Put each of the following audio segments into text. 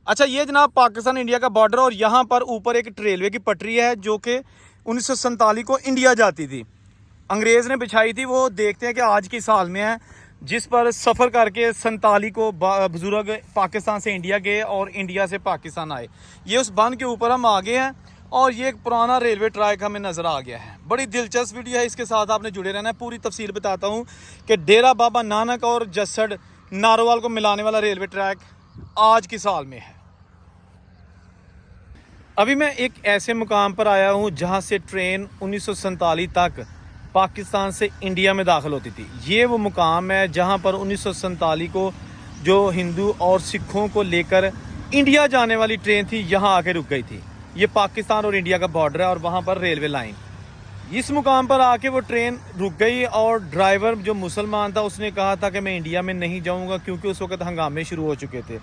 अच्छा, ये जनाब पाकिस्तान इंडिया का बॉर्डर, और यहाँ पर ऊपर एक रेलवे की पटरी है जो कि 1947 को इंडिया जाती थी, अंग्रेज़ ने बिछाई थी। वो देखते हैं कि आज की साल में है, जिस पर सफ़र करके 47 को बुजुर्ग पाकिस्तान से इंडिया गए और इंडिया से पाकिस्तान आए। ये उस बंद के ऊपर हम आ गए हैं और ये एक पुराना रेलवे ट्रैक हमें नज़र आ गया है। बड़ी दिलचस्प वीडियो है, इसके साथ आपने जुड़े रहना है। पूरी तफसील बताता हूँ कि डेरा बाबा नानक और जसड़ नारोवाल को मिलाने वाला रेलवे ट्रैक आज की साल में है। अभी मैं एक ऐसे मुकाम पर आया हूँ जहाँ से ट्रेन 1947 तक पाकिस्तान से इंडिया में दाखिल होती थी। ये वो मुकाम है जहाँ पर 1947 को जो हिंदू और सिखों को लेकर इंडिया जाने वाली ट्रेन थी, यहाँ आके रुक गई थी। ये पाकिस्तान और इंडिया का बॉर्डर है और वहाँ पर रेलवे लाइन। इस मुकाम पर आके वो ट्रेन रुक गई और ड्राइवर जो मुसलमान था उसने कहा था कि मैं इंडिया में नहीं जाऊँगा, क्योंकि उस वक्त हंगामे शुरू हो चुके थे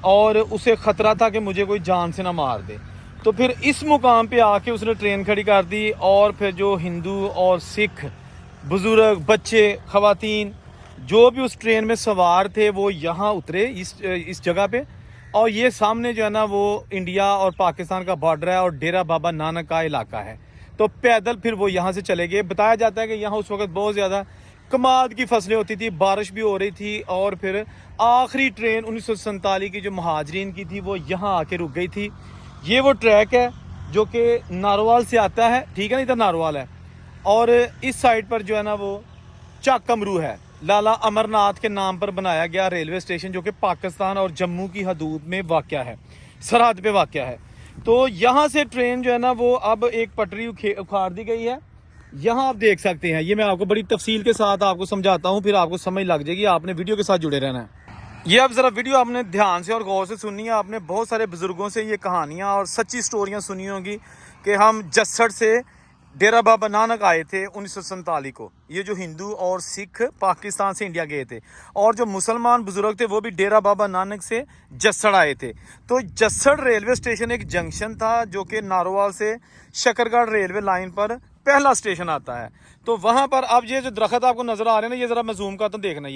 और उसे ख़तरा था कि मुझे कोई जान से ना मार दे। तो फिर इस मुकाम पे आके उसने ट्रेन खड़ी कर दी और फिर जो हिंदू और सिख बुज़ुर्ग, बच्चे, ख़वातीन जो भी उस ट्रेन में सवार थे वो यहाँ उतरे इस जगह पे। और ये सामने जो है ना वो इंडिया और पाकिस्तान का बॉर्डर है और डेरा बाबा नानक का इलाका है। तो पैदल फिर वो यहाँ से चले गए। बताया जाता है कि यहाँ उस वक्त बहुत ज़्यादा कमाद की फसलें होती थी, बारिश भी हो रही थी और फिर आखिरी ट्रेन 1947 की जो महाजरीन की थी वो यहाँ आके रुक गई थी। ये वो ट्रैक है जो कि नारोवाल से आता है, ठीक है ना, इधर नारोवाल है और इस साइड पर जो है ना वो चाकमरू है। लाला अमरनाथ के नाम पर बनाया गया रेलवे स्टेशन जो कि पाकिस्तान और जम्मू की हदूद में वाक़या है, सरहद पे वाक़या है। तो यहाँ से ट्रेन जो है ना वो अब एक पटरी उखाड़ दी गई है। यहाँ आप देख सकते हैं, ये मैं आपको बड़ी तफसील के साथ आपको समझाता हूँ, फिर आपको समझ लग जाएगी। आपने वीडियो के साथ जुड़े रहना है। ये अब ज़रा वीडियो आपने ध्यान से और गौर से सुननी है। आपने बहुत सारे बुज़ुर्गों से ये कहानियाँ और सच्ची स्टोरियाँ सुनी होंगी कि हम जसड़ से डेरा बाबा नानक आए थे 1947 को। ये जो हिंदू और सिख पाकिस्तान से इंडिया गए थे और जो मुसलमान बुज़ुर्ग थे वो भी डेरा बाबा नानक से जसड़ आए थे। तो जसड़ रेलवे स्टेशन एक जंक्शन था जो कि नारोवाल से शकरगढ़ रेलवे लाइन पर पहला स्टेशन आता है। तो वहाँ पर अब ये जो दरख्त आपको नज़र आ रहे हैं ना, ये ज़रा मैं जूम करता हूँ, देखना।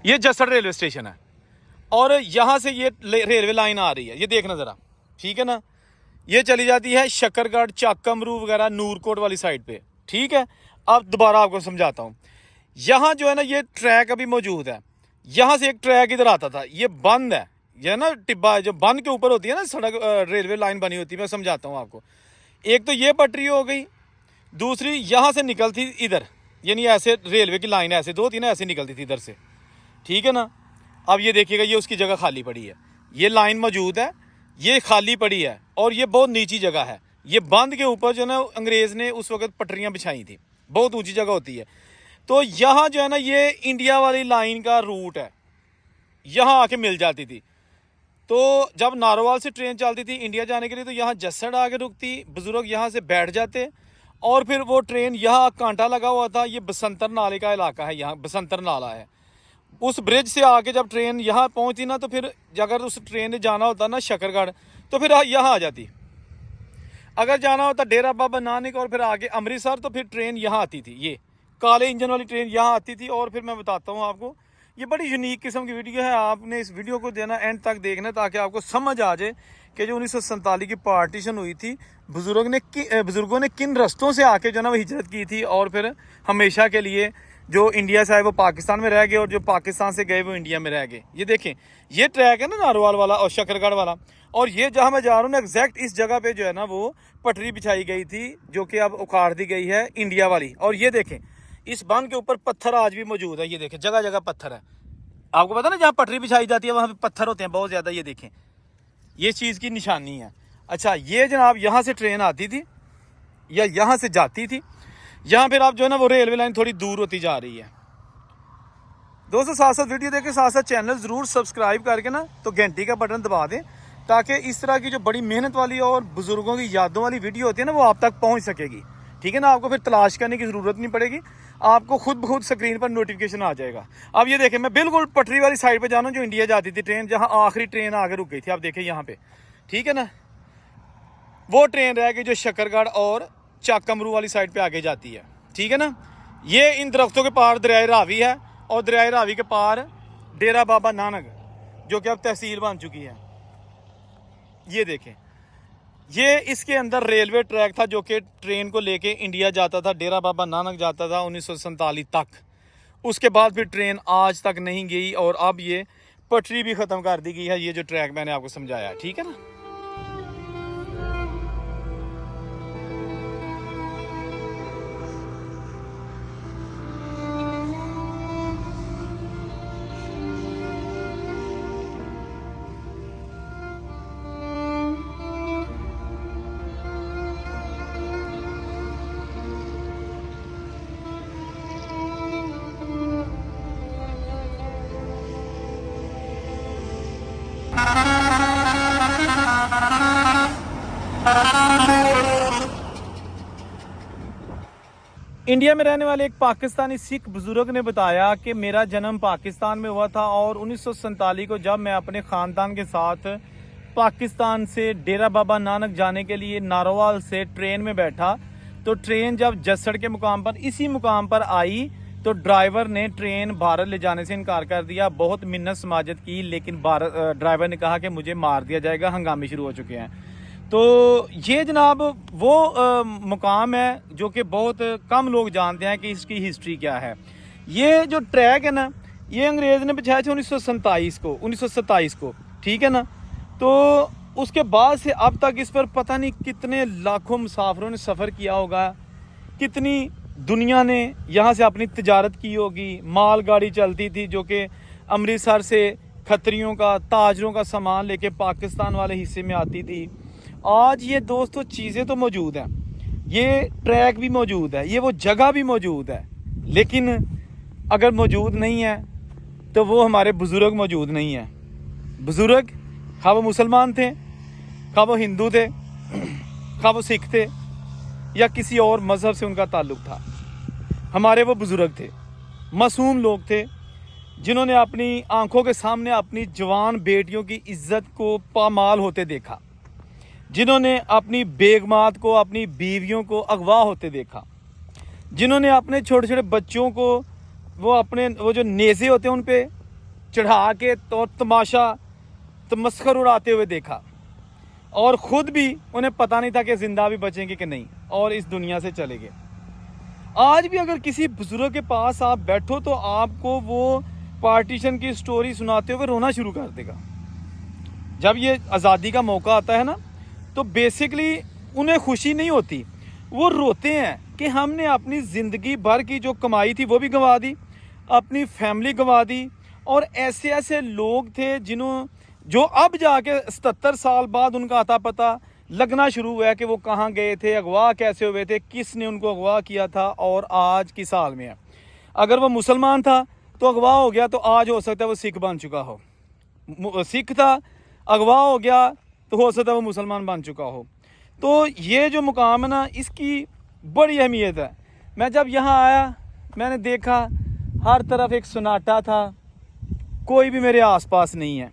ये जसड़ रेलवे स्टेशन है और यहाँ से ये रेलवे लाइन आ रही है, ये देखना ज़रा, ठीक है ना। ये चली जाती है शकरगढ़, चाकमरू वगैरह, नूरकोट वाली साइड पे, ठीक है। अब दोबारा आपको समझाता हूँ। यहाँ जो है ना ये ट्रैक अभी मौजूद है। यहाँ से एक ट्रैक इधर आता था, ये बंद है। ये ना टिब्बा जो बंद के ऊपर होती है ना सड़क, रेलवे लाइन बनी होती है। मैं समझाता हूँ आपको। एक तो ये पटरी हो गई, दूसरी यहाँ से निकलती इधर, यानी ऐसे रेलवे की लाइन ऐसे दो थी ना, ऐसे निकलती थी इधर से, ठीक है ना। अब ये देखिएगा, ये उसकी जगह खाली पड़ी है, ये लाइन मौजूद है, ये खाली पड़ी है और ये बहुत नीची जगह है। ये बंद के ऊपर जो ना अंग्रेज़ ने उस वक्त पटरियाँ बिछाई थी, बहुत ऊंची जगह होती है। तो यहाँ जो है ना ये इंडिया वाली लाइन का रूट है, यहाँ आके मिल जाती थी। तो जब नारोवाल से ट्रेन चलती थी इंडिया जाने के लिए तो यहाँ जसड़ आके रुकती, बुज़ुर्ग यहाँ से बैठ जाते और फिर वो ट्रेन, यहाँ कांटा लगा हुआ था, ये बसंतर नाले का इलाका है, यहाँ बसंतर नाला है। उस ब्रिज से आके जब ट्रेन यहाँ पहुँचती ना, तो फिर अगर उस ट्रेन ने जाना होता ना शकरगढ़, तो फिर यहाँ आ जाती। अगर जाना होता डेरा बाबा नानक और फिर आगे अमृतसर, तो फिर ट्रेन यहाँ आती थी। ये काले इंजन वाली ट्रेन यहाँ आती थी। और फिर मैं बताता हूँ आपको, ये बड़ी यूनिक किस्म की वीडियो है। आपने इस वीडियो को देना एंड तक देखना ताकि आपको समझ आ जाए कि जो 1947 की पार्टीशन हुई थी, बुज़ुर्गों ने किन रस्तों से आके जो ना वो हिजरत की थी और फिर हमेशा के लिए जो इंडिया से आए वो पाकिस्तान में रह गए और जो पाकिस्तान से गए वो इंडिया में रह गए। ये देखें, ये ट्रैक है ना नारोवाल वाला और शकरगढ़ वाला, और ये जहाँ मैं जा रहा हूँ ना एग्जैक्ट इस जगह पे जो है ना वो पटरी बिछाई गई थी जो कि अब उखाड़ दी गई है इंडिया वाली। और ये देखें, इस बांध के ऊपर पत्थर आज भी मौजूद है। ये देखें, जगह जगह पत्थर है। आपको पता ना जहाँ पटरी बिछाई जाती है वहाँ पे पत्थर होते हैं बहुत ज़्यादा। ये देखें, ये चीज़ की निशानी है। अच्छा, ये जनाब यहाँ से ट्रेन आती थी या यहाँ से जाती थी, यहाँ फिर आप जो है ना वो रेलवे लाइन थोड़ी दूर होती जा रही है। दोस्तों, साथ साथ वीडियो देख के साथ साथ चैनल ज़रूर सब्सक्राइब करके ना तो घंटी का बटन दबा दें ताकि इस तरह की जो बड़ी मेहनत वाली और बुज़ुर्गों की यादों वाली वीडियो होती है ना वो आप तक पहुँच सकेगी, ठीक है ना। आपको फिर तलाश करने की ज़रूरत नहीं पड़ेगी, आपको खुद ब खुद स्क्रीन पर नोटिफिकेशन आ जाएगा। अब ये देखें, मैं बिल्कुल पटरी वाली साइड पे जा रहा हूँ जो इंडिया जाती थी ट्रेन, जहाँ आखिरी ट्रेन आगे रुक गई थी। आप देखें यहाँ पे, ठीक है ना, वो ट्रेन रह गई जो शकरगढ़ और चाकमरू वाली साइड पे आगे जाती है, ठीक है ना। ये इन दरख्तों के पार दरिया रावी है और दरियाए रावी के पार डेरा बाबा नानक, जो कि अब तहसील बन चुकी है। ये देखें, ये इसके अंदर रेलवे ट्रैक था जो कि ट्रेन को लेके इंडिया जाता था, डेरा बाबा नानक जाता था 1947 तक। उसके बाद फिर ट्रेन आज तक नहीं गई और अब ये पटरी भी ख़त्म कर दी गई है। ये जो ट्रैक मैंने आपको समझाया, ठीक है ना। इंडिया में रहने वाले एक पाकिस्तानी सिख बुजुर्ग ने बताया कि मेरा जन्म पाकिस्तान में हुआ था और 1947 को जब मैं अपने ख़ानदान के साथ पाकिस्तान से डेरा बाबा नानक जाने के लिए नारोवाल से ट्रेन में बैठा, तो ट्रेन जब जसड़ के मुकाम पर इसी मुकाम पर आई तो ड्राइवर ने ट्रेन भारत ले जाने से इनकार कर दिया। बहुत मिन्नत समाजत की, लेकिन ड्राइवर ने कहा कि मुझे मार दिया जाएगा, हंगामे शुरू हो चुके हैं। तो ये जनाब वो मुकाम है जो कि बहुत कम लोग जानते हैं कि इसकी हिस्ट्री क्या है। ये जो ट्रैक है ना, ये अंग्रेज़ ने बिछाया था 1927 को, ठीक है ना। तो उसके बाद से अब तक इस पर पता नहीं कितने लाखों मुसाफिरों ने सफ़र किया होगा, कितनी दुनिया ने यहाँ से अपनी तिजारत की होगी। मालगाड़ी चलती थी जो कि अमृतसर से खत्रियों का, ताजरों का सामान लेके पाकिस्तान वाले हिस्से में आती थी। आज ये दोस्तों चीज़ें तो मौजूद हैं, ये ट्रैक भी मौजूद है, ये वो जगह भी मौजूद है, लेकिन अगर मौजूद नहीं है तो वो हमारे बुज़ुर्ग मौजूद नहीं है। बुज़ुर्ग खा वो मुसलमान थे, खा वो हिंदू थे, खा वो सिख थे या किसी और मज़हब से उनका ताल्लुक़ था, हमारे वो बुज़ुर्ग थे, मासूम लोग थे जिन्होंने अपनी आंखों के सामने अपनी जवान बेटियों की इज्जत को पामाल होते देखा, जिन्होंने अपनी बेगमात को, अपनी बीवियों को अगवा होते देखा, जिन्होंने अपने छोटे छोटे बच्चों को वो जो नेज़े होते हैं उन पे चढ़ा के तो तमाशा तमस्खर उड़ाते हुए देखा, और ख़ुद भी उन्हें पता नहीं था कि ज़िंदा भी बचेंगे कि नहीं और इस दुनिया से चले गए। आज भी अगर किसी बुजुर्ग के पास आप बैठो तो आपको वो पार्टीशन की स्टोरी सुनाते हुए रोना शुरू कर देगा। जब ये आज़ादी का मौका आता है ना, तो बेसिकली उन्हें खुशी नहीं होती, वो रोते हैं कि हमने अपनी ज़िंदगी भर की जो कमाई थी वो भी गंवा दी, अपनी फैमिली गंवा दी। और ऐसे ऐसे लोग थे जो अब जाके 77 साल बाद उनका आता पता लगना शुरू हुआ है कि वो कहाँ गए थे, अगवा कैसे हुए थे, किसने उनको अगवा किया था और आज किस हाल में है। अगर वो मुसलमान था तो अगवा हो गया, तो आज हो सकता है वो सिख बन चुका हो। सिख था, अगवा हो गया, तो हो सकता है वो मुसलमान बन चुका हो। तो ये जो मुकाम है ना, इसकी बड़ी अहमियत है। मैं जब यहाँ आया मैंने देखा हर तरफ एक सन्नाटा था, कोई भी मेरे आसपास नहीं है,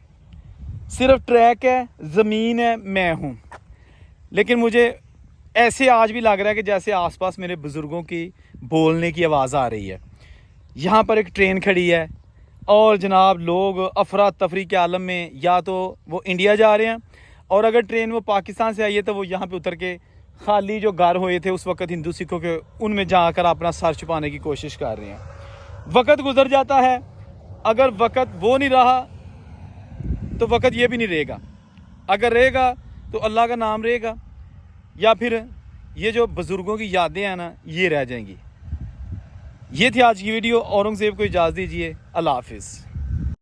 सिर्फ ट्रैक है, ज़मीन है, मैं हूँ। लेकिन मुझे ऐसे आज भी लग रहा है कि जैसे आसपास मेरे बुज़ुर्गों की बोलने की आवाज़ आ रही है। यहाँ पर एक ट्रेन खड़ी है और जनाब लोग अफरा तफरी के आलम में, या तो वो इंडिया जा रहे हैं और अगर ट्रेन वो पाकिस्तान से आई है तो वो यहाँ पे उतर के खाली जो घर हुए थे उस वक्त हिंदू सिखों के, उनमें जाकर अपना सर छुपाने की कोशिश कर रहे हैं। वक्त गुजर जाता है, अगर वक्त वो नहीं रहा तो वक्त ये भी नहीं रहेगा। अगर रहेगा तो अल्लाह का नाम रहेगा, या फिर ये जो बुज़ुर्गों की यादें हैं ना, ये रह जाएंगी। ये थी आज की वीडियो। औरंगज़ेब को इजाज़त दीजिए। अल्लाह हाफिज़।